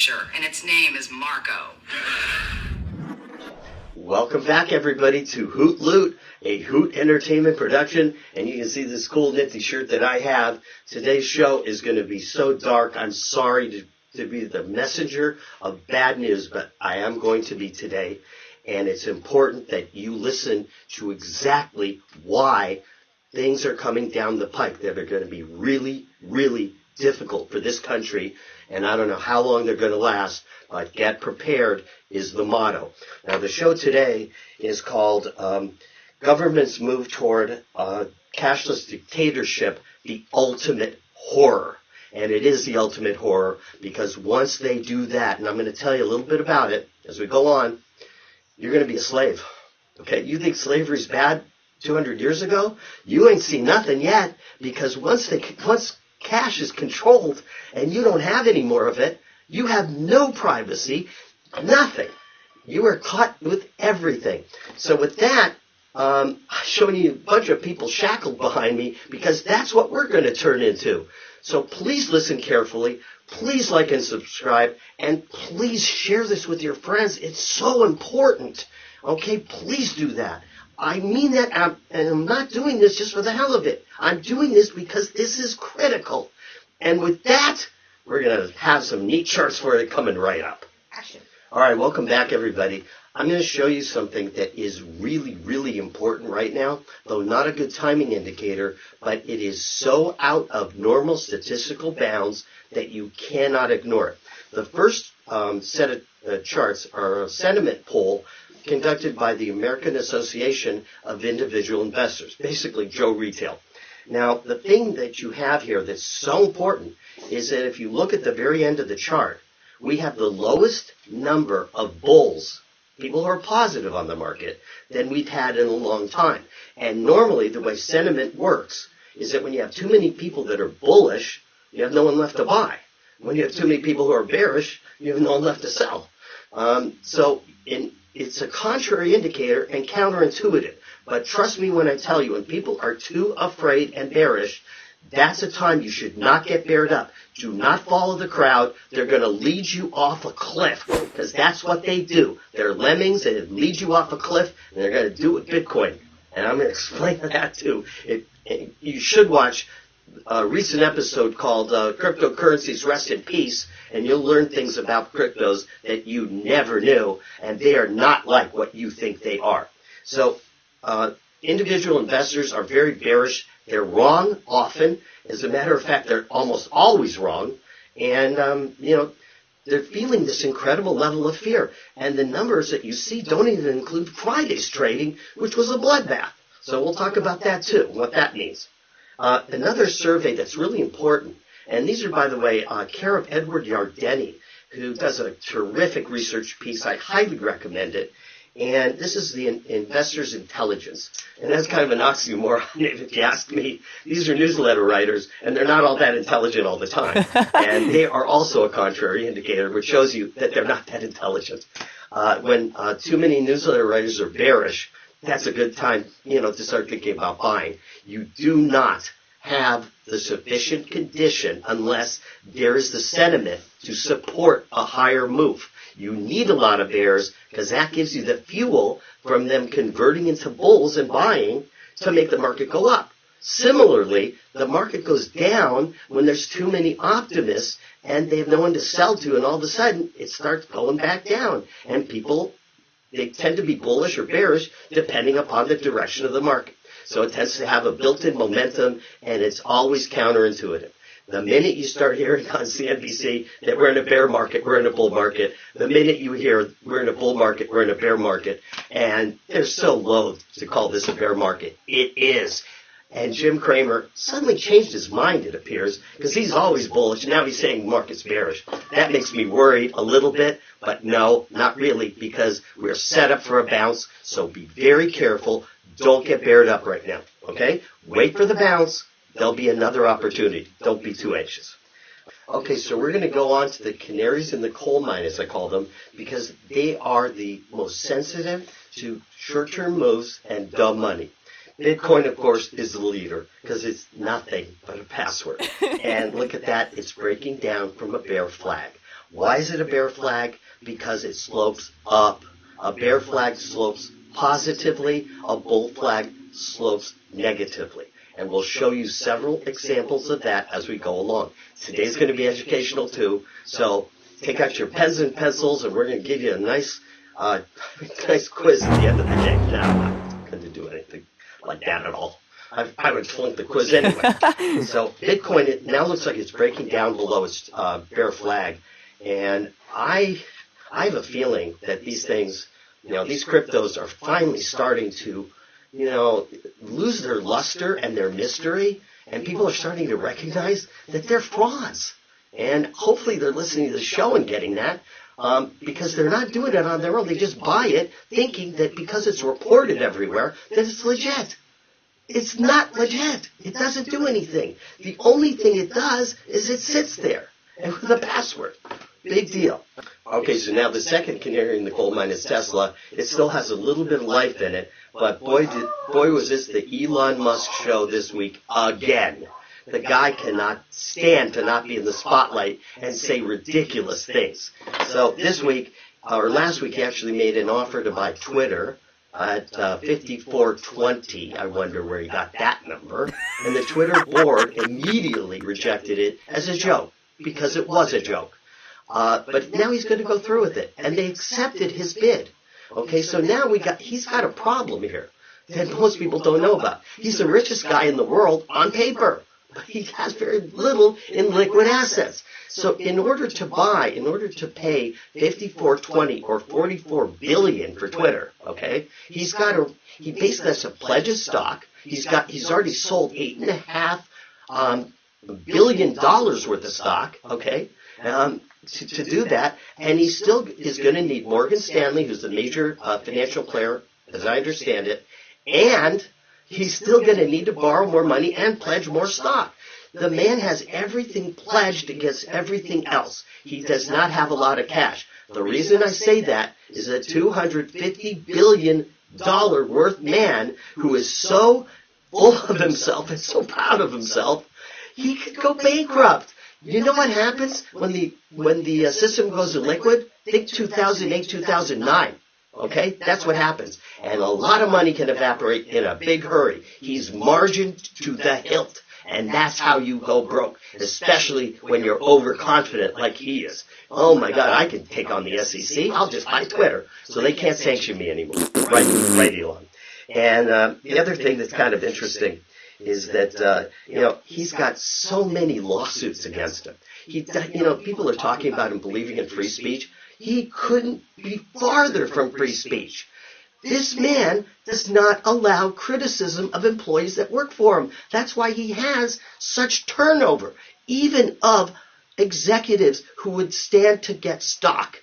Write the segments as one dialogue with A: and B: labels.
A: future, and its name is Marco.
B: Welcome back, everybody, to Whoote, a Whoote Entertainment production, and you can see this cool nifty shirt that I have. Today's show is going to be so dark. I'm sorry to be the messenger of bad news, but I am going to be today, and it's important that you listen to exactly why things are coming down the pike that are going to be really, really difficult for this country, and I don't know how long they're going to last, but get prepared is the motto. Now, the show today is called Government's Move Toward Cashless Dictatorship, the Ultimate Horror. And it is the ultimate horror because once they do that, and I'm going to tell you a little bit about it as we go on, you're going to be a slave. Okay? You think slavery's bad 200 years ago? You ain't seen nothing yet, because once cash is controlled and you don't have any more of it, you have no privacy, nothing. You are caught with everything. So with that, I'm showing you a bunch of people shackled behind me because that's what we're going to turn into. So please listen carefully. Please like and subscribe. And please share this with your friends. It's so important. Okay, please do that. I mean that, and I'm not doing this just for the hell of it. I'm doing this because this is critical. And with that, we're going to have some neat charts for it coming right up.
C: Action.
B: All right, welcome back, everybody. I'm going to show you something that is really, really important right now, though not a good timing indicator, but it is so out of normal statistical bounds that you cannot ignore it. The first set of charts are a sentiment poll conducted by the American Association of Individual Investors, basically Joe Retail. Now, the thing that you have here that's so important is that if you look at the very end of the chart, we have the lowest number of bulls, people who are positive on the market, than we've had in a long time. And normally the way sentiment works is that when you have too many people that are bullish, you have no one left to buy. When you have too many people who are bearish, you have no one left to sell. It's a contrary indicator and counterintuitive. But trust me when I tell you, when people are too afraid and bearish, that's a time you should not get bared up. Do not follow the crowd. They're going to lead you off a cliff because that's what they do. They're lemmings and it leads you off a cliff, and they're going to do it with Bitcoin. And I'm going to explain that too. You should watch a recent episode called Cryptocurrencies Rest in Peace, and you'll learn things about cryptos that you never knew, and they are not like what you think they are. So individual investors are very bearish. They're wrong often. As a matter of fact, they're almost always wrong. And, they're feeling this incredible level of fear. And the numbers that you see don't even include Friday's trading, which was a bloodbath. So we'll talk about that too, what that means. Another survey that's really important, and these are, by the way, care of Edward Yardeni, who does a terrific research piece. I highly recommend it. And this is the Investor's Intelligence. And that's kind of an oxymoron, if you ask me. These are newsletter writers, and they're not all that intelligent all the time. And they are also a contrary indicator, which shows you that they're not that intelligent. When too many newsletter writers are bearish, that's a good time, to start thinking about buying. You do not have the sufficient condition unless there is the sentiment to support a higher move. You need a lot of bears because that gives you the fuel from them converting into bulls and buying to make the market go up. Similarly, the market goes down when there's too many optimists and they have no one to sell to, and all of a sudden it starts going back down. And people, they tend to be bullish or bearish depending upon the direction of the market. So it tends to have a built-in momentum, and it's always counterintuitive. The minute you start hearing on CNBC that we're in a bear market, we're in a bull market, the minute you hear we're in a bull market, we're in a bear market, and they're so loath to call this a bear market. It is. And Jim Cramer suddenly changed his mind, it appears, because he's always bullish, and now he's saying the market's bearish. That makes me worried a little bit, but no, not really, because we're set up for a bounce, so be very careful. Don't get bared up right now, okay? Wait for the bounce. There'll be another opportunity. Don't be too anxious. Okay, so we're going to go on to the canaries in the coal mine, as I call them, because they are the most sensitive to short-term moves and dumb money. Bitcoin, of course, is the leader because it's nothing but a password. And look at that. It's breaking down from a bear flag. Why is it a bear flag? Because it slopes up. A bear flag slopes positively, a bull flag slopes negatively. And we'll show you several examples of that as we go along. Today's going to be educational too, so take out your pens and pencils, and we're going to give you a nice quiz at the end of the day. No, I'm not going to do anything like that at all. I would flunk the quiz anyway. So Bitcoin, it now looks like it's breaking down below its bear flag, and I have a feeling that these things, these cryptos are finally starting to, lose their luster and their mystery, and people are starting to recognize that they're frauds. And hopefully they're listening to the show and getting that, because they're not doing it on their own. They just buy it thinking that because it's reported everywhere, that it's legit. It's not legit. It doesn't do anything. The only thing it does is it sits there, and with a password. Big deal. Okay, so now the second canary in the coal mine is Tesla. It still has a little bit of life in it, but boy was this the Elon Musk show this week again. The guy cannot stand to not be in the spotlight and say ridiculous things. So this week, or last week, he actually made an offer to buy Twitter at $54.20. I wonder where he got that number. And the Twitter board immediately rejected it as a joke, because it was a joke. But now he's going to go through with it, and they accepted his bid. Okay, so now he's got a problem here that most people don't know about. He's the richest guy in the world on paper, but he has very little in liquid assets. So in order to pay $54.20 or $44 billion for Twitter, okay, he basically has to pledge his stock. He's already sold $8.5 billion worth of stock, okay, to do that, and he still is going to need Morgan Stanley, who's the major financial player, as I understand it, and he's still going to need to borrow more money and pledge more stock. The man has everything pledged against everything else. He does not have a lot of cash. The reason I say that is a $250 billion worth man who is so full of himself and so proud of himself, he could go bankrupt. You know what happens when the system goes to liquid? Think 2008, 2009. Okay? That's what happens. And a lot of money can evaporate in a big hurry. He's margined to the hilt. And that's how you go broke, especially when you're overconfident like he is. Oh my God, I can take on the SEC. I'll just buy Twitter, so they can't sanction me anymore. Right, Elon. And the other thing that's kind of interesting is that, he's got so many lawsuits against him. People are talking about him believing in free speech. He couldn't be farther from free speech. This man does not allow criticism of employees that work for him. That's why he has such turnover, even of executives who would stand to get stock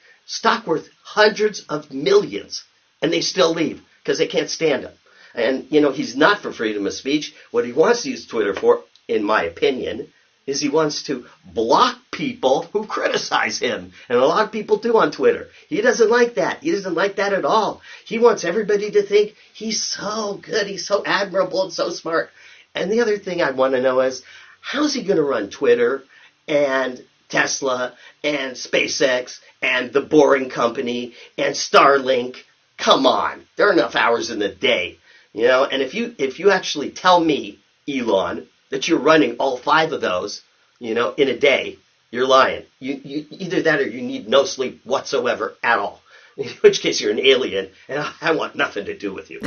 B: worth hundreds of millions, and they still leave because they can't stand him. And, he's not for freedom of speech. What he wants to use Twitter for, in my opinion, is he wants to block people who criticize him. And a lot of people do on Twitter. He doesn't like that. He doesn't like that at all. He wants everybody to think he's so good, he's so admirable and so smart. And the other thing I want to know is, how's he going to run Twitter and Tesla and SpaceX and the Boring Company and Starlink? Come on. There are enough hours in the day. And if you actually tell me, Elon, that you're running all 5 of those, in a day, you're lying. You either that or you need no sleep whatsoever at all. In which case you're an alien, and I want nothing to do with you.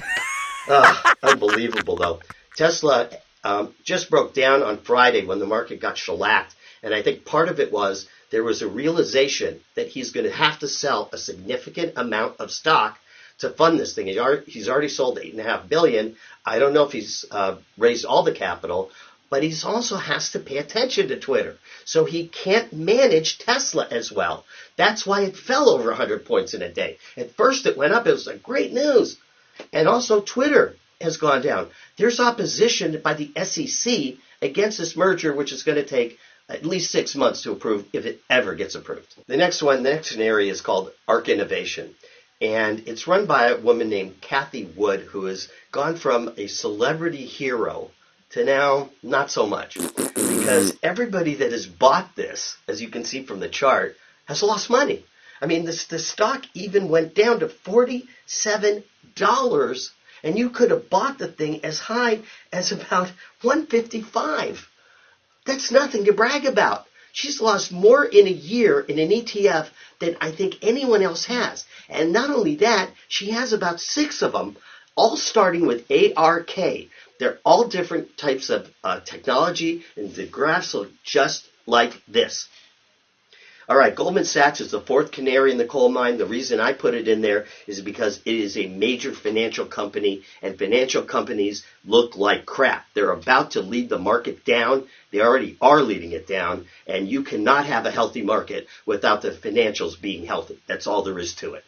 B: Unbelievable, though. Tesla just broke down on Friday when the market got shellacked, and I think part of it was there was a realization that he's going to have to sell a significant amount of stock to fund this thing. He's already sold $8.5 billion. I don't know if he's raised all the capital, but he also has to pay attention to Twitter. So he can't manage Tesla as well. That's why it fell over 100 points in a day. At first it went up. It was like great news. And also Twitter has gone down. There's opposition by the SEC against this merger, which is going to take at least 6 months to approve if it ever gets approved. The next area is called Arc Innovation. And it's run by a woman named Cathie Wood, who has gone from a celebrity hero to now not so much. Because everybody that has bought this, as you can see from the chart, has lost money. I mean, the stock even went down to $47, and you could have bought the thing as high as about $155. That's nothing to brag about. She's lost more in a year in an ETF than I think anyone else has. And not only that, she has about 6 of them, all starting with ARK. They're all different types of technology, and the graphs look just like this. All right, Goldman Sachs is the 4th canary in the coal mine. The reason I put it in there is because it is a major financial company, and financial companies look like crap. They're about to lead the market down. They already are leading it down, and you cannot have a healthy market without the financials being healthy. That's all there is to it.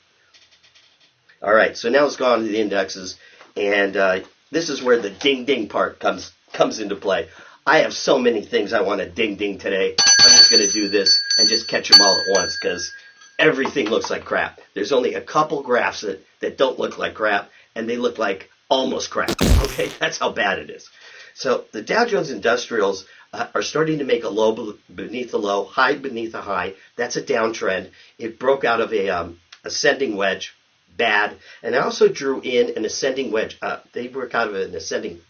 B: All right, so now let's go on to the indexes, and this is where the ding-ding part comes into play. I have so many things I want to ding-ding today. I'm just going to do this and just catch them all at once because everything looks like crap. There's only a couple graphs that don't look like crap, and they look like almost crap. Okay, that's how bad it is. So the Dow Jones Industrials are starting to make a low beneath a low, high beneath a high. That's a downtrend. It broke out of a ascending wedge, bad. And I also drew in an ascending wedge. They broke out of an ascending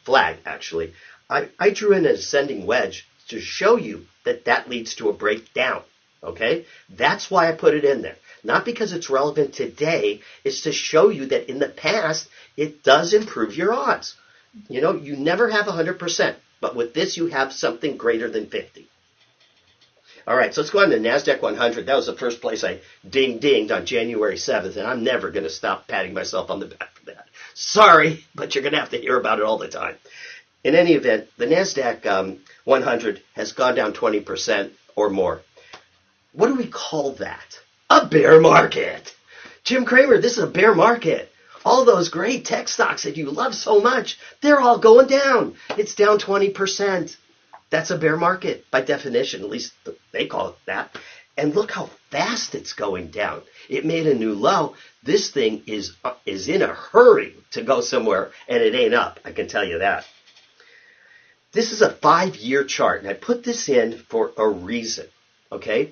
B: flag, actually. I drew in an ascending wedge to show you that leads to a breakdown. Okay? That's why I put it in there. Not because it's relevant today. It's to show you that in the past, it does improve your odds. You know, you never have 100%. But with this, you have something greater than 50. All right, so let's go on to the NASDAQ 100. That was the first place I dinged on January 7th, and I'm never going to stop patting myself on the back for that. Sorry, but you're going to have to hear about it all the time. In any event, the NASDAQ 100 has gone down 20% or more. What do we call that? A bear market. Jim Cramer, this is a bear market. All those great tech stocks that you love so much, they're all going down. It's down 20%. That's a bear market by definition, at least they call it that. And look how fast it's going down. It made a new low. This thing is in a hurry to go somewhere, and it ain't up, I can tell you that. This is a 5-year chart, and I put this in for a reason, okay?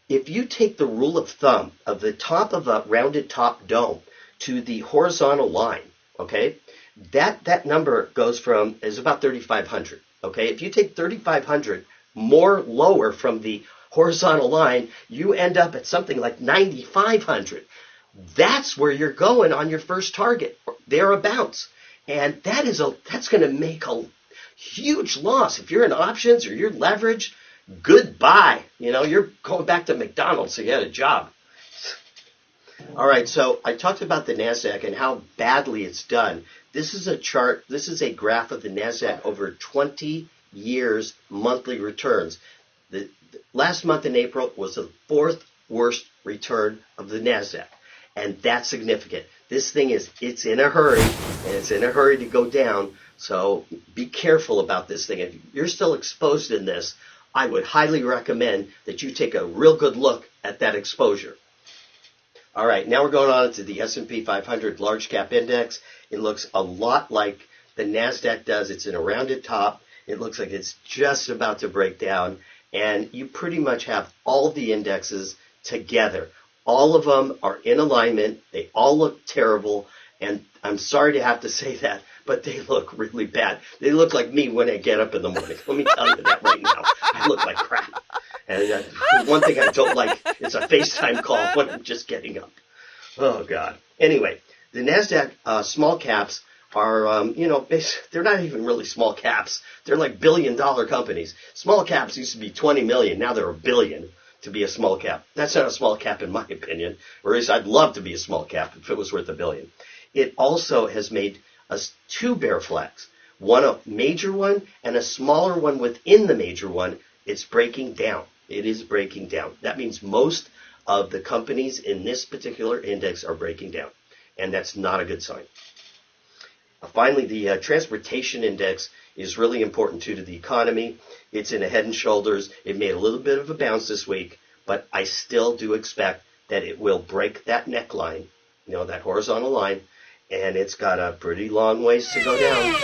B: If you take the rule of thumb of the top of a rounded top dome to the horizontal line, okay, that number is about 3,500, okay? If you take 3,500 more lower from the horizontal line, you end up at something like 9,500. That's where you're going on your first target, thereabouts. And that's going to make a huge loss. If you're in options or you're leveraged, goodbye. You know, you're going back to McDonald's to get a job. All right, so I talked about the NASDAQ and how badly it's done. This is a chart, this is a graph of the NASDAQ over 20 years monthly returns. The last month in April was the 4th worst return of the NASDAQ, and that's significant. This thing it's in a hurry, and it's in a hurry to go down, so be careful about this thing. If you're still exposed in this, I would highly recommend that you take a real good look at that exposure. All right, now we're going on to the S&P 500 Large Cap Index. It looks a lot like the NASDAQ does. It's in a rounded top. It looks like it's just about to break down. And you pretty much have all the indexes together. All of them are in alignment. They all look terrible. And I'm sorry to have to say that, but they look really bad. They look like me when I get up in the morning. Let me tell you that right now. I look like crap. And one thing I don't like is a FaceTime call when I'm just getting up. Oh, God. Anyway, the NASDAQ small caps are, they're not even really small caps. They're like billion-dollar companies. Small caps used to be 20 million. Now they're a billion to be a small cap. That's not a small cap in my opinion. Or at least I'd love to be a small cap if it was worth $1 billion. It also has made us 2 bear flags. One a major one and a smaller one within the major one. It's breaking down. It is breaking down. That means most of the companies in this particular index are breaking down. And that's not a good sign. Finally, the transportation index is really important to the economy. It's in a head and shoulders. It made a little bit of a bounce this week, but I still do expect that it will break that neckline, that horizontal line, and it's got a pretty long ways to go down.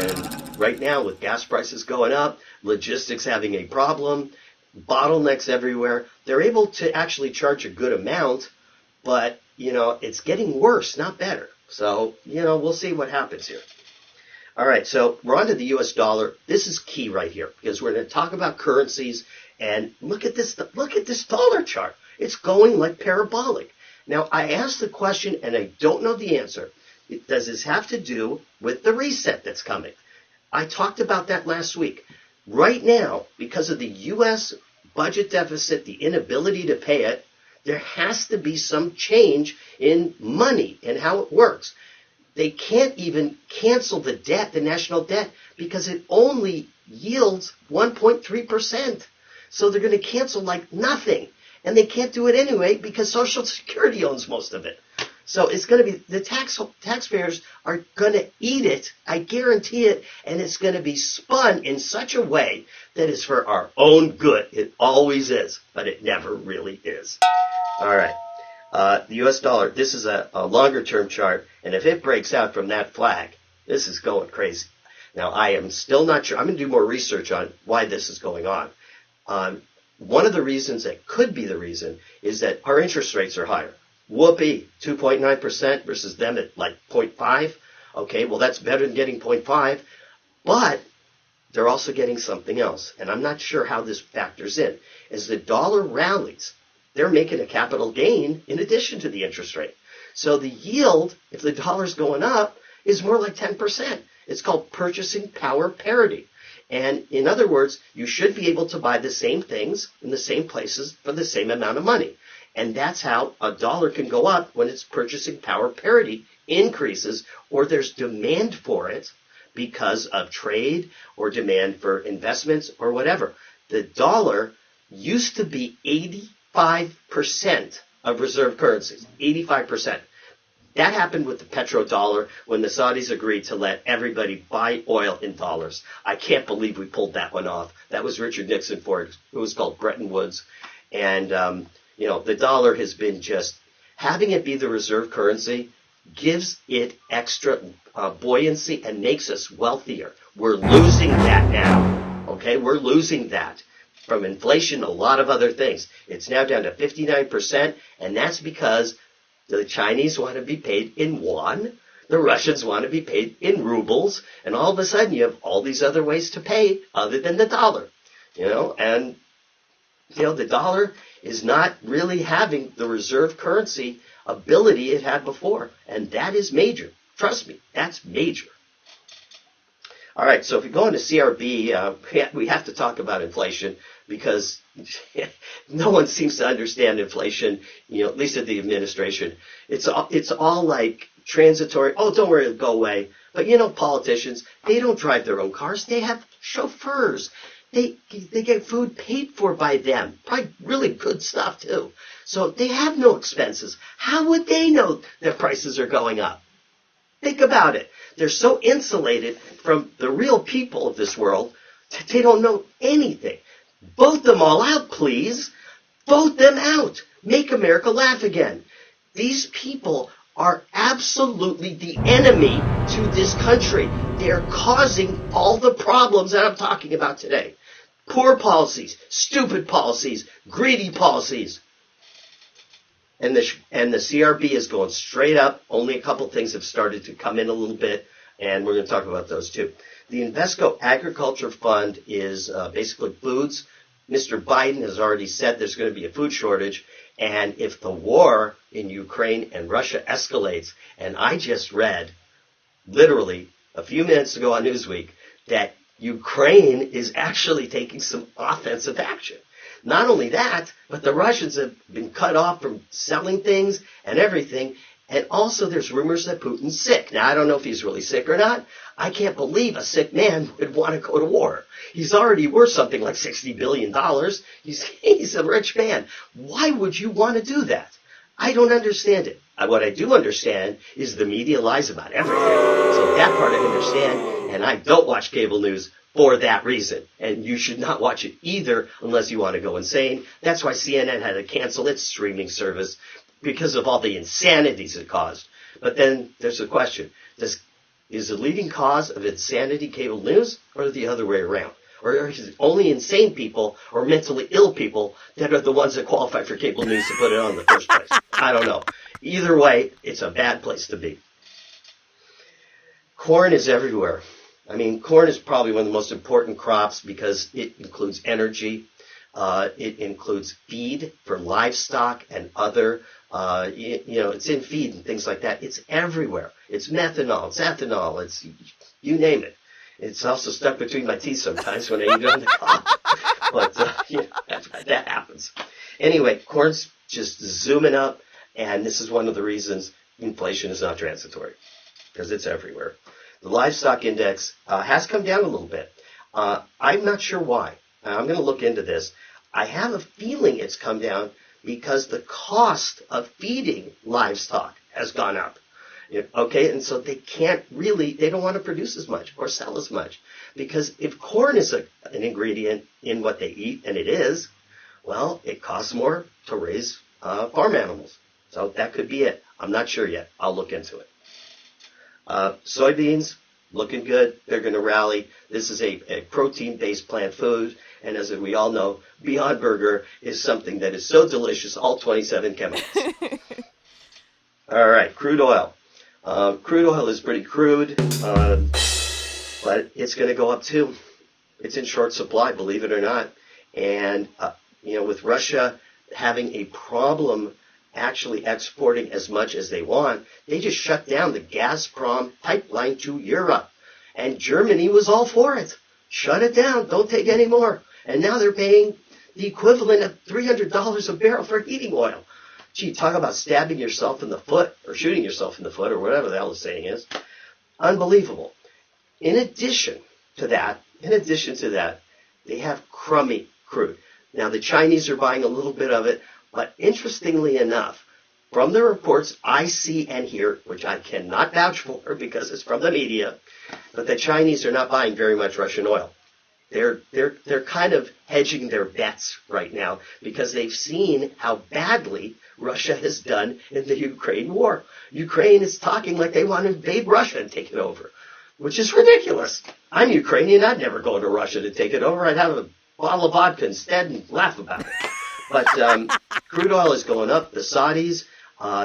B: And right now, with gas prices going up, logistics having a problem, bottlenecks everywhere. They're able to actually charge a good amount, but, it's getting worse, not better. So, we'll see what happens here. All right, so we're on to the U.S. dollar. This is key right here because we're going to talk about currencies. And look at this dollar chart. It's going like parabolic. Now, I asked the question, and I don't know the answer. Does this have to do with the reset that's coming? I talked about that last week. Right now, because of the U.S. budget deficit, the inability to pay it, there has to be some change in money and how it works. They can't even cancel the debt, the national debt, because it only yields 1.3%. So they're going to cancel like nothing. And they can't do it anyway because Social Security owns most of it. So it's going to be, the taxpayers are going to eat it, I guarantee it, and it's going to be spun in such a way that is for our own good. It always is, but it never really is. All right. The U.S. dollar, this is a longer-term chart, and if it breaks out from that flag, this is going crazy. Now, I am still not sure. I'm going to do more research on why this is going on. One of the reasons that could be the reason is that our interest rates are higher. Whoopee, 2.9% versus them at like 0.5. Okay, well, that's better than getting 0.5, but they're also getting something else, and I'm not sure how this factors in. As the dollar rallies, they're making a capital gain in addition to the interest rate. So the yield, if the dollar's going up, is more like 10%. It's called purchasing power parity. And in other words, you should be able to buy the same things in the same places for the same amount of money. And that's how a dollar can go up when its purchasing power parity increases or there's demand for it because of trade or demand for investments or whatever. The dollar used to be 85% of reserve currencies, 85%. That happened with the petrodollar when the Saudis agreed to let everybody buy oil in dollars. I can't believe we pulled that one off. That was Richard Nixon for it. It was called Bretton Woods. And, the dollar has been just having it be the reserve currency gives it extra buoyancy and makes us wealthier. We're losing that now. Okay, we're losing that from inflation, a lot of other things. It's now down to 59%, and that's because the Chinese want to be paid in yuan, the Russians want to be paid in rubles, and all of a sudden you have all these other ways to pay other than the dollar. The dollar is not really having the reserve currency ability it had before, and that is major. Trust me, that's major. All right, so if we go into CRB, we have to talk about inflation because no one seems to understand inflation, at least at the administration. It's all like transitory. Oh, don't worry, it'll go away. But politicians, they don't drive their own cars. They have chauffeurs. They get food paid for by them. Probably really good stuff too. So they have no expenses. How would they know that prices are going up? Think about it. They're so insulated from the real people of this world that they don't know anything. Vote them all out, please. Vote them out. Make America laugh again. These people are absolutely the enemy to this country. They are causing all the problems that I'm talking about today. Poor policies, stupid policies, greedy policies. And the CRB is going straight up. Only a couple things have started to come in a little bit, and we're going to talk about those too. The Invesco Agriculture Fund is basically foods. Mr. Biden has already said there's going to be a food shortage, and if the war in Ukraine and Russia escalates, and I just read, literally a few minutes ago on Newsweek, that Ukraine is actually taking some offensive action. Not only that, but the Russians have been cut off from selling things and everything. And also there's rumors that Putin's sick. Now, I don't know if he's really sick or not. I can't believe a sick man would want to go to war. He's already worth something like $60 billion. He's a rich man. Why would you want to do that? I don't understand it. What I do understand is the media lies about everything. So that part I understand, and I don't watch cable news for that reason. And you should not watch it either unless you want to go insane. That's why CNN had to cancel its streaming service because of all the insanities it caused. But then there's the question, is the leading cause of insanity cable news or the other way around? Or is it only insane people or mentally ill people that are the ones that qualify for cable news to put it on in the first place? I don't know. Either way, it's a bad place to be. Corn is everywhere. I mean, corn is probably one of the most important crops because it includes energy. It includes feed for livestock and other, it's in feed and things like that. It's everywhere. It's methanol, it's ethanol, it's, you name it. It's also stuck between my teeth sometimes when I eat it on the cob. But, that happens. Anyway, corn's just zooming up, and this is one of the reasons inflation is not transitory, because it's everywhere. The livestock index has come down a little bit. I'm not sure why. I'm going to look into this. I have a feeling it's come down because the cost of feeding livestock has gone up. Okay, and so they don't want to produce as much or sell as much. Because if corn is an ingredient in what they eat, and it is, well, it costs more to raise farm animals. So that could be it. I'm not sure yet. I'll look into it. Soybeans, looking good. They're going to rally. This is a protein-based plant food. And as we all know, Beyond Burger is something that is so delicious, all 27 chemicals. All right, crude oil. Crude oil is pretty crude, but it's going to go up too. It's in short supply, believe it or not. And, with Russia having a problem actually exporting as much as they want, they just shut down the Gazprom pipeline to Europe. And Germany was all for it. Shut it down. Don't take any more. And now they're paying the equivalent of $300 a barrel for heating oil. Gee, talk about stabbing yourself in the foot or shooting yourself in the foot or whatever the hell the saying is. Unbelievable. In addition to that, they have crummy crude. Now, the Chinese are buying a little bit of it, but interestingly enough, from the reports I see and hear, which I cannot vouch for because it's from the media, but the Chinese are not buying very much Russian oil. They're kind of hedging their bets right now because they've seen how badly Russia has done in the Ukraine war. Ukraine is talking like they want to invade Russia and take it over, which is ridiculous. I'm Ukrainian. I'd never go to Russia to take it over. I'd have a bottle of vodka instead and laugh about it. But crude oil is going up. The Saudis,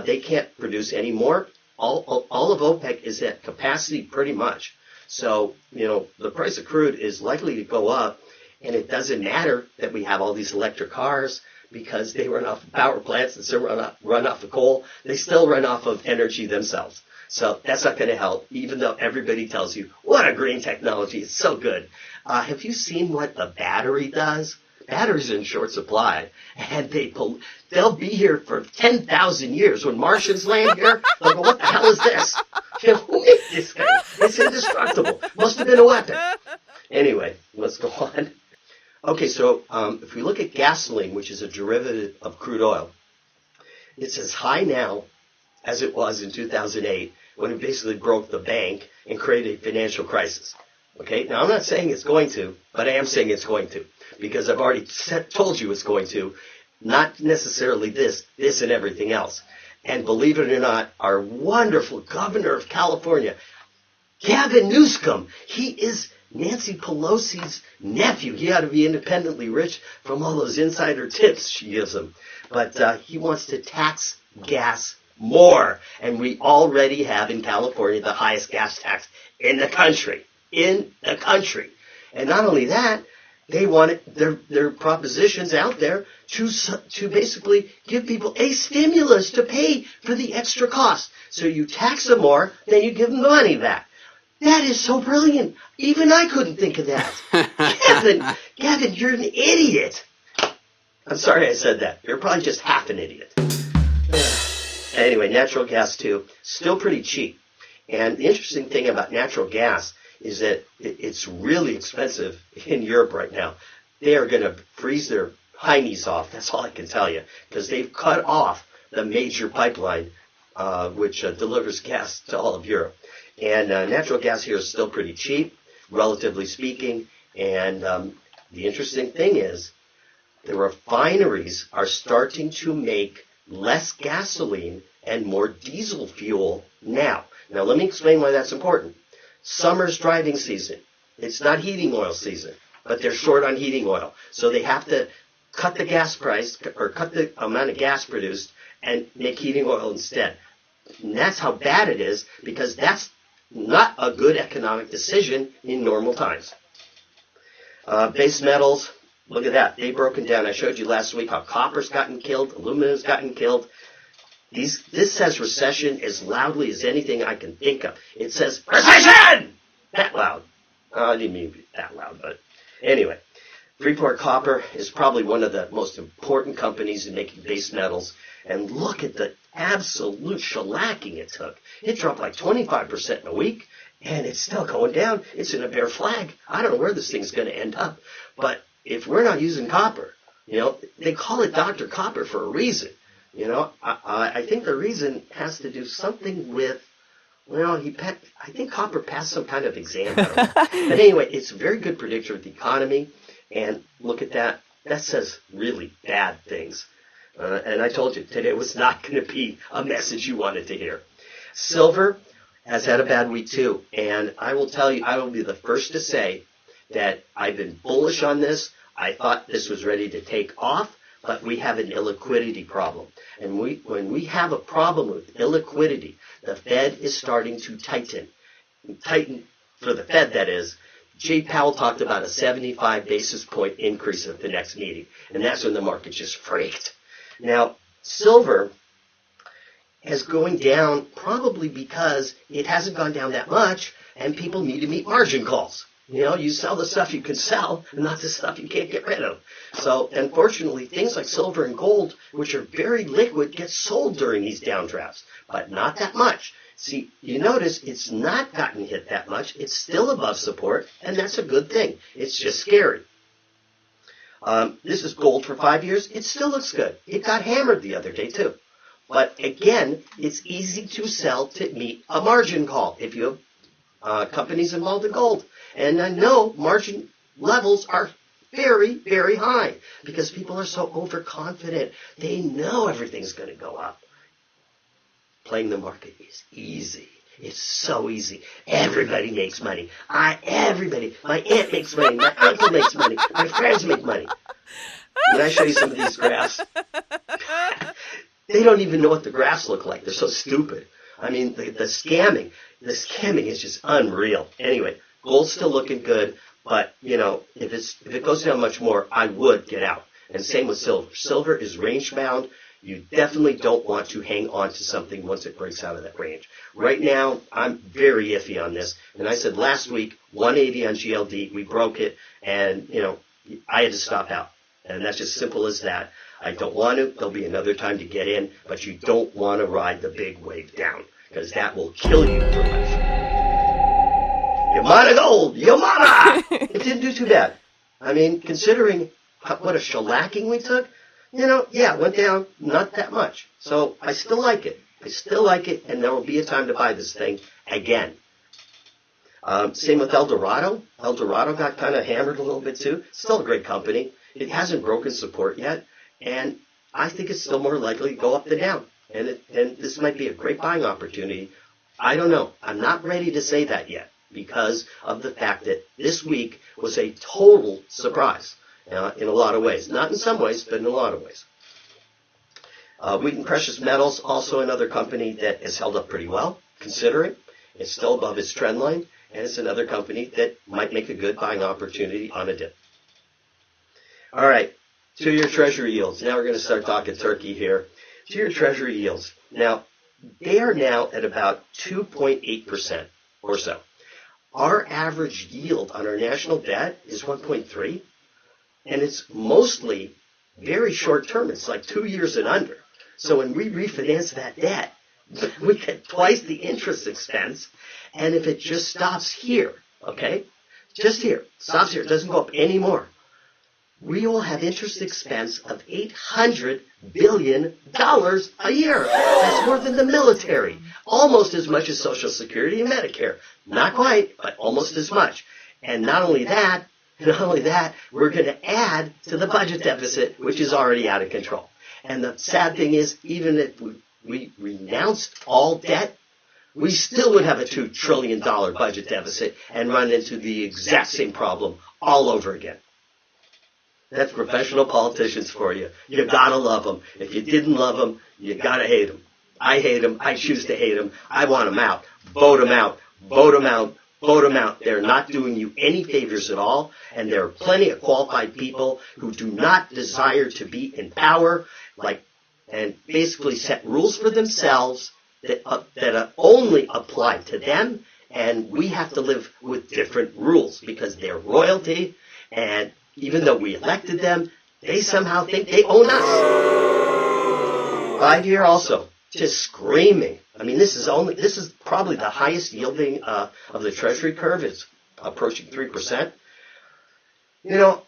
B: they can't produce any more. All of OPEC is at capacity pretty much. So, the price of crude is likely to go up, and it doesn't matter that we have all these electric cars because they run off of power plants and still run off of coal. They still run off of energy themselves. So that's not going to help, even though everybody tells you, what a green technology, it's so good. Have you seen what the battery does? Batteries are in short supply, and they'll be here for 10,000 years. When Martians land here, they'll go, what the hell is this? Who made this thing? It's indestructible. Must have been a weapon. Anyway, let's go on. Okay, so if we look at gasoline, which is a derivative of crude oil, it's as high now as it was in 2008 when it basically broke the bank and created a financial crisis. Okay, now I'm not saying it's going to, but I am saying it's going to because I've already told you it's going to, not necessarily this and everything else. And believe it or not, our wonderful governor of California, Gavin Newsom, he is Nancy Pelosi's nephew. He ought to be independently rich from all those insider tips she gives him. But he wants to tax gas more. And we already have in California the highest gas tax in the country. And not only that, they want their propositions out there to basically give people a stimulus to pay for the extra cost. So you tax them more, then you give them the money back. That is so brilliant. Even I couldn't think of that. Gavin, you're an idiot. I'm sorry I said that. You're probably just half an idiot. Anyway, natural gas too, still pretty cheap. And the interesting thing about natural gas is that it's really expensive in Europe right now. They are going to freeze their heinies off, that's all I can tell you, because they've cut off the major pipeline which delivers gas to all of Europe. And natural gas here is still pretty cheap, relatively speaking. And the interesting thing is the refineries are starting to make less gasoline and more diesel fuel now. Now, let me explain why that's important. Summer's driving season. It's not heating oil season. but they're short on heating oil. So they have to cut the gas price or cut the amount of gas produced and make heating oil instead. And that's how bad it is, because that's not a good economic decision in normal times. Base metals, look at that. They've broken down. I showed you last week how copper's gotten killed, aluminum's gotten killed. This says recession as loudly as anything I can think of. It says, recession! That loud. I didn't mean that loud, but anyway. Freeport Copper is probably one of the most important companies in making base metals. And look at the absolute shellacking it took. It dropped like 25% in a week, and it's still going down. It's in a bear flag. I don't know where this thing's going to end up. But if we're not using copper, they call it Dr. Copper for a reason. I think the reason has to do something with, I think copper passed some kind of exam. But anyway, it's a very good predictor of the economy. And look at that. That says really bad things. And I told you, today was not going to be a message you wanted to hear. Silver has had a bad week too. And I will tell you, I will be the first to say that I've been bullish on this. I thought this was ready to take off, but we have an illiquidity problem. And when we have a problem with illiquidity, the Fed is starting to tighten. Tighten for the Fed, that is. Jay Powell talked about a 75 basis point increase at the next meeting. And that's when the market just freaked. Now, silver is going down probably because it hasn't gone down that much and people need to meet margin calls. You sell the stuff you can sell and not the stuff you can't get rid of. So, unfortunately, things like silver and gold, which are very liquid, get sold during these downdrafts, but not that much. See, you notice it's not gotten hit that much. It's still above support, and that's a good thing. It's just scary. This is gold for 5 years. It still looks good. It got hammered the other day, too. But, again, it's easy to sell to meet a margin call if you have companies involved in gold. And I know margin levels are very, very high because people are so overconfident. They know everything's going to go up. Playing the market is easy. It's so easy. Everybody makes money. Everybody. My aunt makes money. My uncle makes money. My friends make money. When I show you some of these graphs, they don't even know what the graphs look like. They're so stupid. I mean, the scamming is just unreal. Anyway, gold's still looking good, but if it goes down much more, I would get out. And same with silver. Silver is range bound. You definitely don't want to hang on to something once it breaks out of that range. Right now, I'm very iffy on this. And I said last week, 180 on GLD, we broke it, and, I had to stop out. And that's just simple as that. I don't want to. There'll be another time to get in, but you don't want to ride the big wave down, because that will kill you for life. Yamana gold! Yamana! It didn't do too bad. I mean, considering what a shellacking we took, it went down not that much. So I still like it. And there will be a time to buy this thing again. Same with Eldorado. Eldorado got kind of hammered a little bit too. Still a great company. It hasn't broken support yet. And I think it's still more likely to go up than down. And this might be a great buying opportunity. I don't know. I'm not ready to say that yet because of the fact that this week was a total surprise. In a lot of ways. Not in some ways, but in a lot of ways. Wheaton Precious Metals, also another company that has held up pretty well, considering it's still above its trend line, and it's another company that might make a good buying opportunity on a dip. All right, 2-year Treasury yields. Now we're going to start talking turkey here. 2-year Treasury yields. Now, they are now at about 2.8% or so. Our average yield on our national debt is 1.3%. And it's mostly very short term. It's like 2 years and under. So when we refinance that debt, we get twice the interest expense. And if it just stops here, okay, just here, stops here, it doesn't go up anymore, we will have interest expense of $800 billion a year. That's more than the military. Almost as much as Social Security and Medicare. Not quite, but almost as much. And not only that, we're going to add to the budget deficit, which is already out of control. And the sad thing is, even if we renounced all debt, we still would have a $2 trillion budget deficit and run into the exact same problem all over again. That's professional politicians for you. You gotta love them. If you didn't love them, you gotta hate them. I hate them. I choose to hate them. I want them out. Vote them out. Vote them out. Vote them out. They're not doing you any favors at all, and there are plenty of qualified people who do not desire to be in power, and basically set rules for themselves that only apply to them, and we have to live with different rules because they're royalty, and even though we elected them, they somehow think they own us. 5-year also, just screaming. I mean, this is probably the highest yielding of the Treasury curve. It's approaching 3%. You know,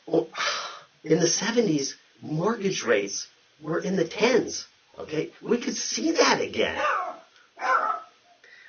B: in the 70s, mortgage rates were in the 10s. Okay, we could see that again.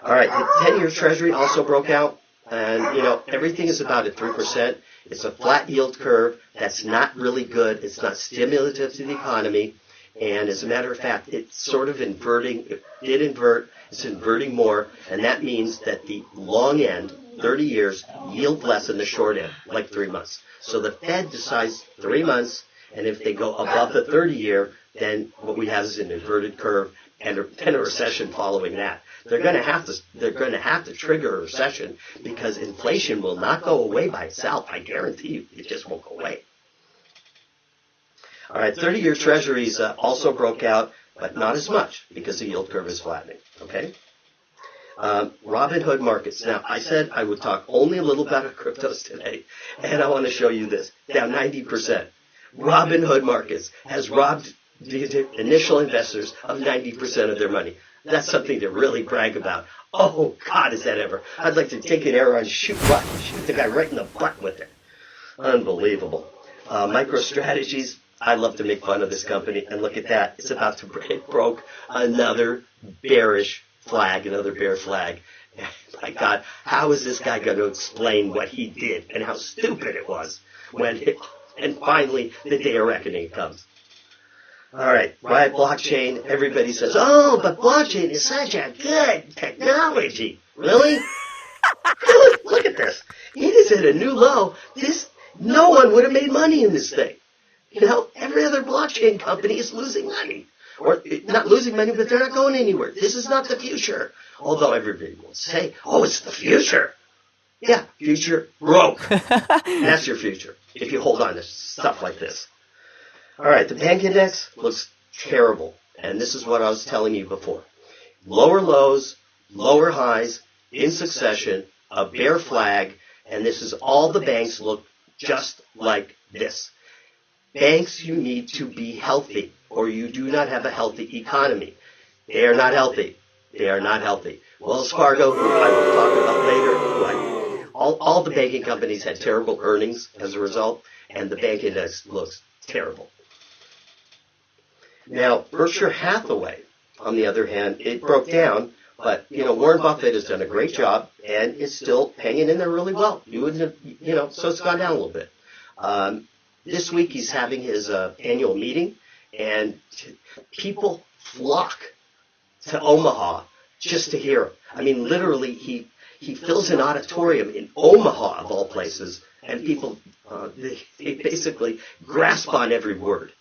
B: All right, the 10-year Treasury also broke out, and everything is about at 3%. It's a flat yield curve. That's not really good. It's not stimulative to the economy. And as a matter of fact, it's sort of inverting. It did invert. It's inverting more. And that means that the long end, 30 years, yield less than the short end, like 3 months. So the Fed decides 3 months, and if they go above the 30-year, then what we have is an inverted curve and a recession following that. They're going to have to trigger a recession because inflation will not go away by itself. I guarantee you, it just won't go away. All right, 30-year Treasuries also broke out, but not as much because the yield curve is flattening. Okay. Robinhood markets. Now, I said I would talk only a little about cryptos today, and I want to show you this. Down 90%. Robinhood markets has robbed the initial investors of 90% of their money. That's something to really brag about. Oh, God, is that ever. I'd like to take an arrow and shoot the guy right in the butt with it. Unbelievable. MicroStrategies, I love to make fun of this company, and look at that. It's about to break, broke another bearish flag, another bear flag. My God, how is this guy going to explain what he did and how stupid it was and finally the day of reckoning comes? All right, Riot Blockchain, everybody says, oh, but blockchain is such a good technology. Really? Look at this. It is at a new low. No one would have made money in this thing. Every other blockchain company is losing money. Or not losing money, but they're not going anywhere. This is not the future. Although everybody will say, oh, it's the future. Yeah, future broke. That's your future if you hold on to stuff like this. All right, the bank index looks terrible. And this is what I was telling you before. Lower lows, lower highs, in succession, a bear flag, and this is all the banks look just like this. Banks, you need to be healthy, or you do not have a healthy economy. They are not healthy. They are not healthy. Wells Fargo, who I will talk about later, all the banking companies had terrible earnings as a result, and the bank index looks terrible. Now, Berkshire Hathaway, on the other hand, it broke down, but, Warren Buffett has done a great job, and it's still hanging in there really well. So it's gone down a little bit. This week he's having his annual meeting, and people flock to Omaha just to hear him. I mean, literally, he fills an auditorium in Omaha, of all places, and people, they basically grasp on every word.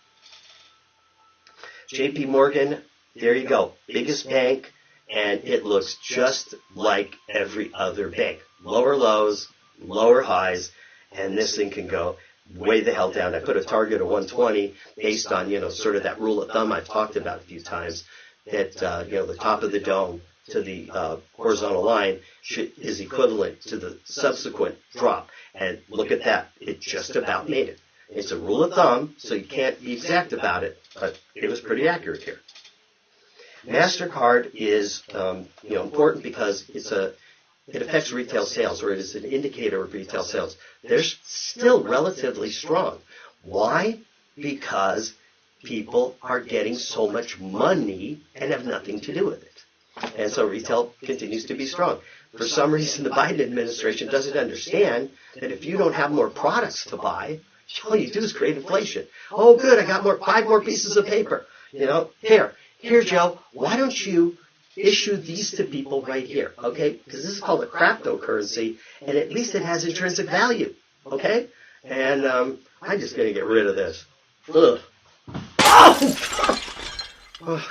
B: J.P. Morgan, there you go, biggest bank, and it looks just like every other bank. Lower lows, lower highs, and this thing can go way the hell down. I put a target of 120 based on, sort of that rule of thumb I've talked about a few times, that, the top of the dome to the horizontal line is equivalent to the subsequent drop. And look at that. It just about made it. It's a rule of thumb, so you can't be exact about it, but it was pretty accurate here. MasterCard is, important because it affects retail sales, or it is an indicator of retail sales. They're still relatively strong. Why? Because people are getting so much money and have nothing to do with it. And so retail continues to be strong. For some reason, the Biden administration doesn't understand that if you don't have more products to buy, all you do is create inflation. Oh, good, I got 5 more pieces of paper. Here, Joe, why don't you issue these to people right here, okay? Because this is called a cryptocurrency, and at least it has intrinsic value, okay? And I'm just going to get rid of this. Ugh. Oh! Oh!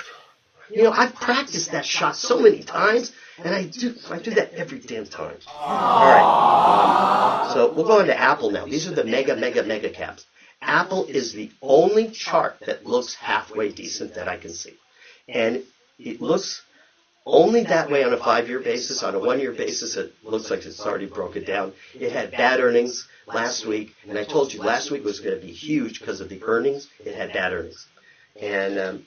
B: You know, I've practiced that shot so many times, and I do that every damn time. All right. So we'll go into Apple now. These are the mega caps. Apple is the only chart that looks halfway decent that I can see. And it looks only that way on a 5-year basis. On a 1-year basis, it looks like it's already broken down. It had bad earnings last week, and I told you last week was going to be huge because of the earnings. It had bad earnings. And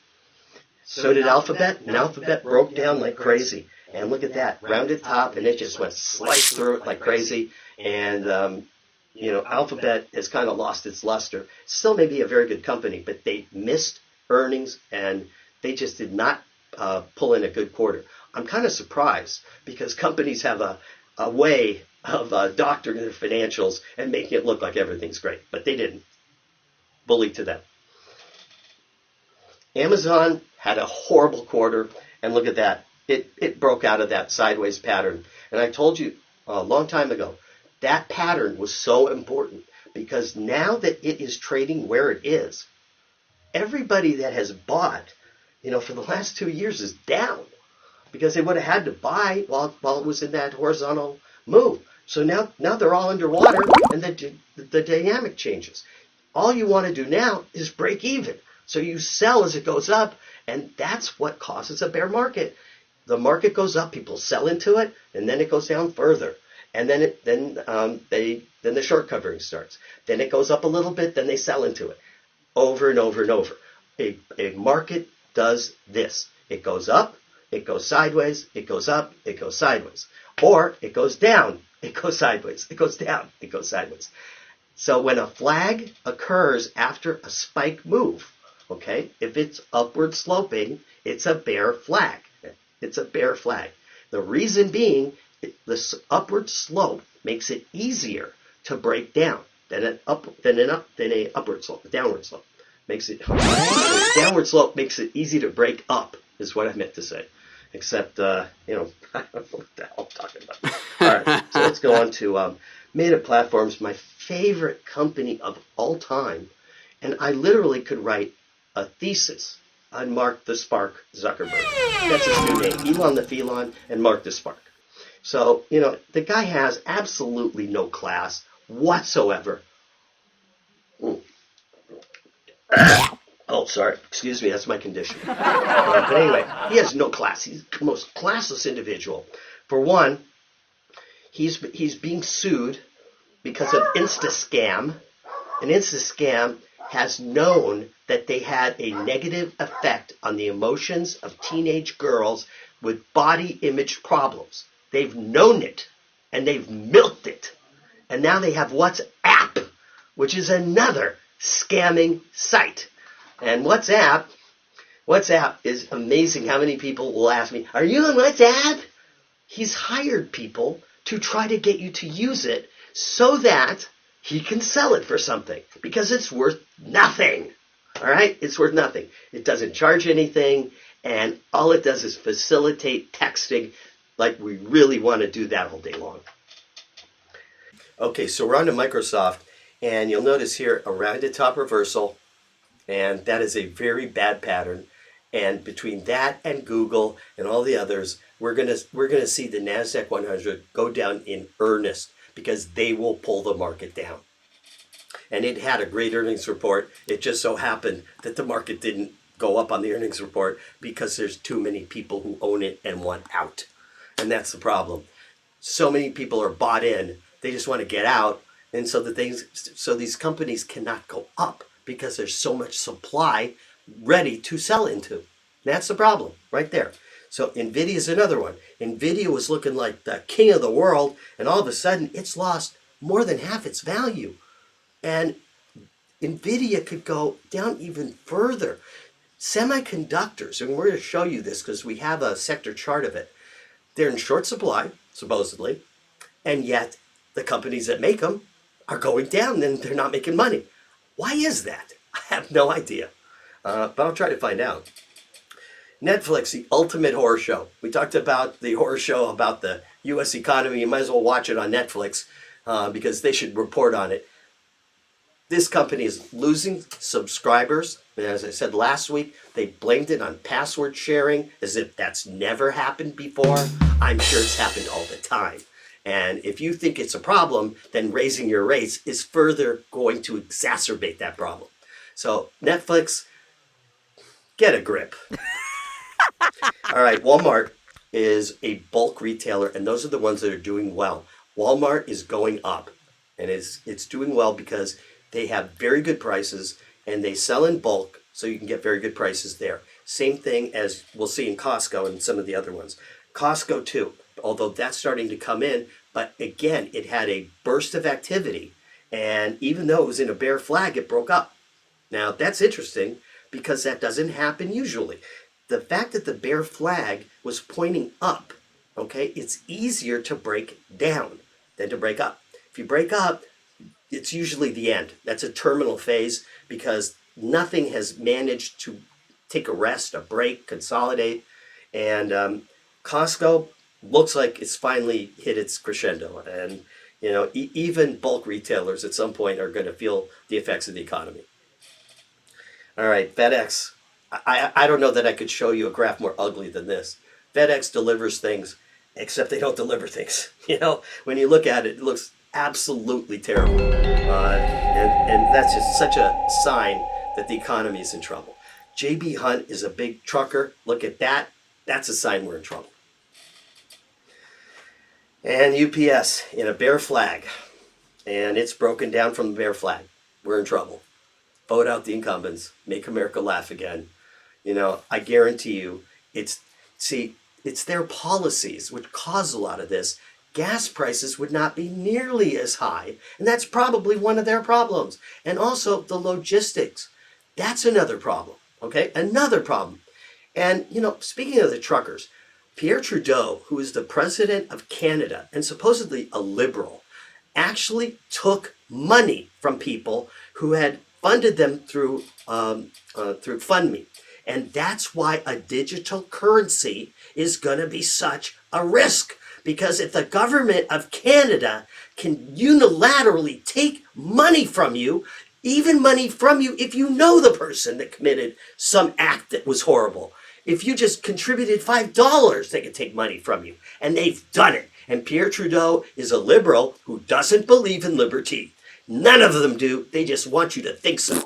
B: so did Alphabet, and Alphabet broke down like crazy. And look at that, rounded top, and it just went sliced through it like crazy. And, you know, Alphabet has kind of lost its luster. Still may be a very good company, but they missed earnings, and they just did not pull in a good quarter. I'm kind of surprised because companies have a way of doctoring their financials and making it look like everything's great, but they didn't. Bully to them. Amazon had a horrible quarter, and look at that. It broke out of that sideways pattern. And I told you a long time ago, that pattern was so important because now that it is trading where it is, everybody that has bought, you know, for the last 2 years is down because they would have had to buy while it was in that horizontal move. So now they're all underwater, and the dynamic changes. All you want to do now is break even. So you sell as it goes up, and that's what causes a bear market. The market goes up, people sell into it, and then it goes down further. And then the short covering starts. Then it goes up a little bit, then they sell into it. Over and over and over. A market does this. It goes up, it goes sideways, it goes up, it goes sideways. Or it goes down, it goes sideways, it goes down, it goes sideways. So when a flag occurs after a spike move, okay, if it's upward sloping, it's a bear flag. It's a bear flag. The reason being, this upward slope makes it easier to break down than a upward slope, a downward slope. Downward slope makes it easy to break up, is what I meant to say. Except, I don't know what the hell I'm talking about. All right, so let's go on to Meta Platforms, my favorite company of all time. And I literally could write a thesis on Mark the Spark Zuckerberg. That's his new name, Elon the Felon and Mark the Spark. So, you know, the guy has absolutely no class whatsoever. Oh, sorry. Excuse me. That's my condition. But anyway, he has no class. He's the most classless individual. For one, he's being sued because of InstaScam. An InstaScam has known that they had a negative effect on the emotions of teenage girls with body image problems. They've known it, and they've milked it. And now they have WhatsApp, which is another scamming site. And WhatsApp is amazing how many people will ask me, are you on WhatsApp? He's hired people to try to get you to use it so that he can sell it for something because it's worth nothing. All right? It's worth nothing. It doesn't charge anything, and all it does is facilitate texting like we really want to do that all day long. Okay, so we're on to Microsoft, and you'll notice here a rounded top reversal, and that is a very bad pattern. And between that and Google and all the others, we're gonna see the NASDAQ 100 go down in earnest because they will pull the market down. And it had a great earnings report. It just so happened that the market didn't go up on the earnings report because there's too many people who own it and want out. And that's the problem. So many people are bought in, they just want to get out, and so these companies cannot go up because there's so much supply ready to sell into. That's the problem right there. So NVIDIA is another one. NVIDIA was looking like the king of the world, and all of a sudden it's lost more than half its value. And NVIDIA could go down even further. Semiconductors, and we're going to show you this because we have a sector chart of it. They're in short supply, supposedly, and yet the companies that make them are going down and they're not making money. Why is that? I have no idea, but I'll try to find out. Netflix, the ultimate horror show. We talked about the horror show about the U.S. economy. You might as well watch it on Netflix because they should report on it. This company is losing subscribers. And as I said last week, they blamed it on password sharing as if that's never happened before. I'm sure it's happened all the time. And if you think it's a problem, then raising your rates is further going to exacerbate that problem. So Netflix, get a grip. All right, Walmart is a bulk retailer, and those are the ones that are doing well. Walmart is going up, and it's doing well because they have very good prices, and they sell in bulk, so you can get very good prices there. Same thing as we'll see in Costco and some of the other ones. Costco too, although that's starting to come in, but again, it had a burst of activity, and even though it was in a bear flag, it broke up. Now, that's interesting because that doesn't happen usually. The fact that the bear flag was pointing up, okay, it's easier to break down than to break up. If you break up, it's usually the end. That's a terminal phase because nothing has managed to take a rest, a break, consolidate. And Costco looks like it's finally hit its crescendo. And, you know, even bulk retailers at some point are going to feel the effects of the economy. All right, FedEx. I don't know that I could show you a graph more ugly than this. FedEx delivers things, except they don't deliver things. You know, when you look at it, it looks absolutely terrible. And that's just such a sign that the economy is in trouble. J.B. Hunt is a big trucker. Look at that. That's a sign we're in trouble. And UPS in a bear flag. And it's broken down from the bear flag. We're in trouble. Vote out the incumbents. Make America laugh again. You know, I guarantee you, it's their policies which cause a lot of this. Gas prices would not be nearly as high, and that's probably one of their problems. And also the logistics. That's another problem, okay? Another problem. And, you know, speaking of the truckers, Pierre Trudeau, who is the president of Canada and supposedly a liberal, actually took money from people who had funded them through FundMe. And that's why a digital currency is going to be such a risk. Because if the government of Canada can unilaterally take money from you, even money from you if you know the person that committed some act that was horrible. If you just contributed $5, they can take money from you. And they've done it. And Pierre Trudeau is a liberal who doesn't believe in liberty. None of them do. They just want you to think so.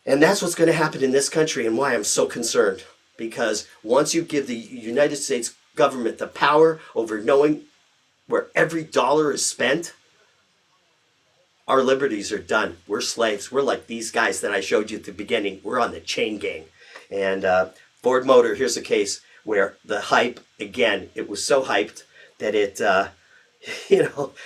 B: And that's what's going to happen in this country and why I'm so concerned. Because once you give the United States government the power over knowing where every dollar is spent, our liberties are done. We're slaves. We're like these guys that I showed you at the beginning. We're on the chain gang. And Ford Motor, here's a case where the hype, again, it was so hyped that it,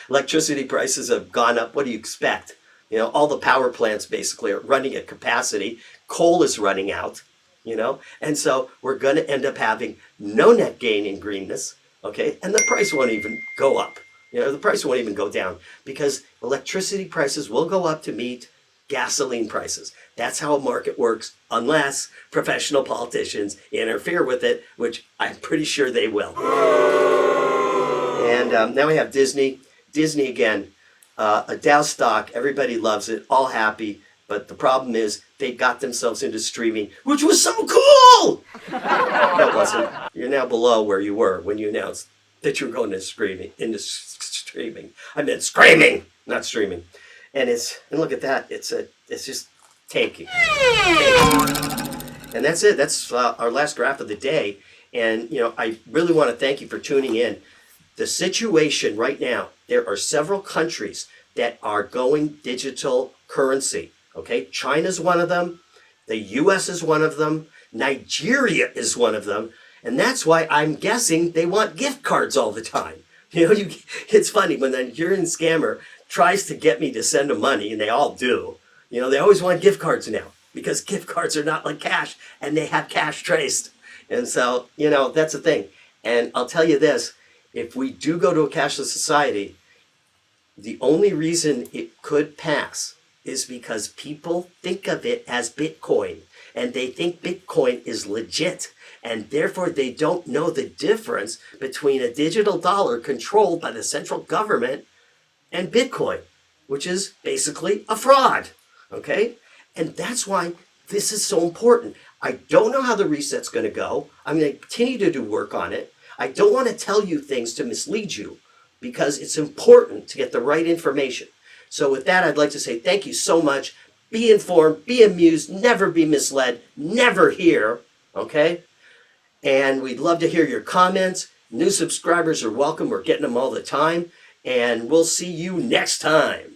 B: electricity prices have gone up. What do you expect? You know, all the power plants basically are running at capacity. Coal is running out, you know, and so we're going to end up having no net gain in greenness, okay? And the price won't even go up. You know, the price won't even go down because electricity prices will go up to meet gasoline prices. That's how a market works unless professional politicians interfere with it, which I'm pretty sure they will. And now we have Disney. Disney again. A Dow stock, everybody loves it, all happy, but the problem is they got themselves into streaming, which was so cool! No, it wasn't. You're now below where you were when you announced that you were going into streaming. I meant screaming, not streaming. And look at that, it's just tanky. And that's it, that's our last graph of the day. And, you know, I really want to thank you for tuning in. The situation right now, there are several countries that are going digital currency, okay? China's one of them. The U.S. is one of them. Nigeria is one of them. And that's why I'm guessing they want gift cards all the time. You know, it's funny when the Nigerian scammer tries to get me to send them money, and they all do. You know, they always want gift cards now because gift cards are not like cash, and they have cash traced. And so, you know, that's the thing. And I'll tell you this. If we do go to a cashless society, the only reason it could pass is because people think of it as Bitcoin. and they think Bitcoin is legit. And therefore, they don't know the difference between a digital dollar controlled by the central government and Bitcoin, which is basically a fraud. Okay? And that's why this is so important. I don't know how the reset's going to go. I'm going to continue to do work on it. I don't want to tell you things to mislead you because it's important to get the right information. So with that, I'd like to say thank you so much. Be informed, be amused, never be misled, never hear, okay? And we'd love to hear your comments. New subscribers are welcome. We're getting them all the time. And we'll see you next time.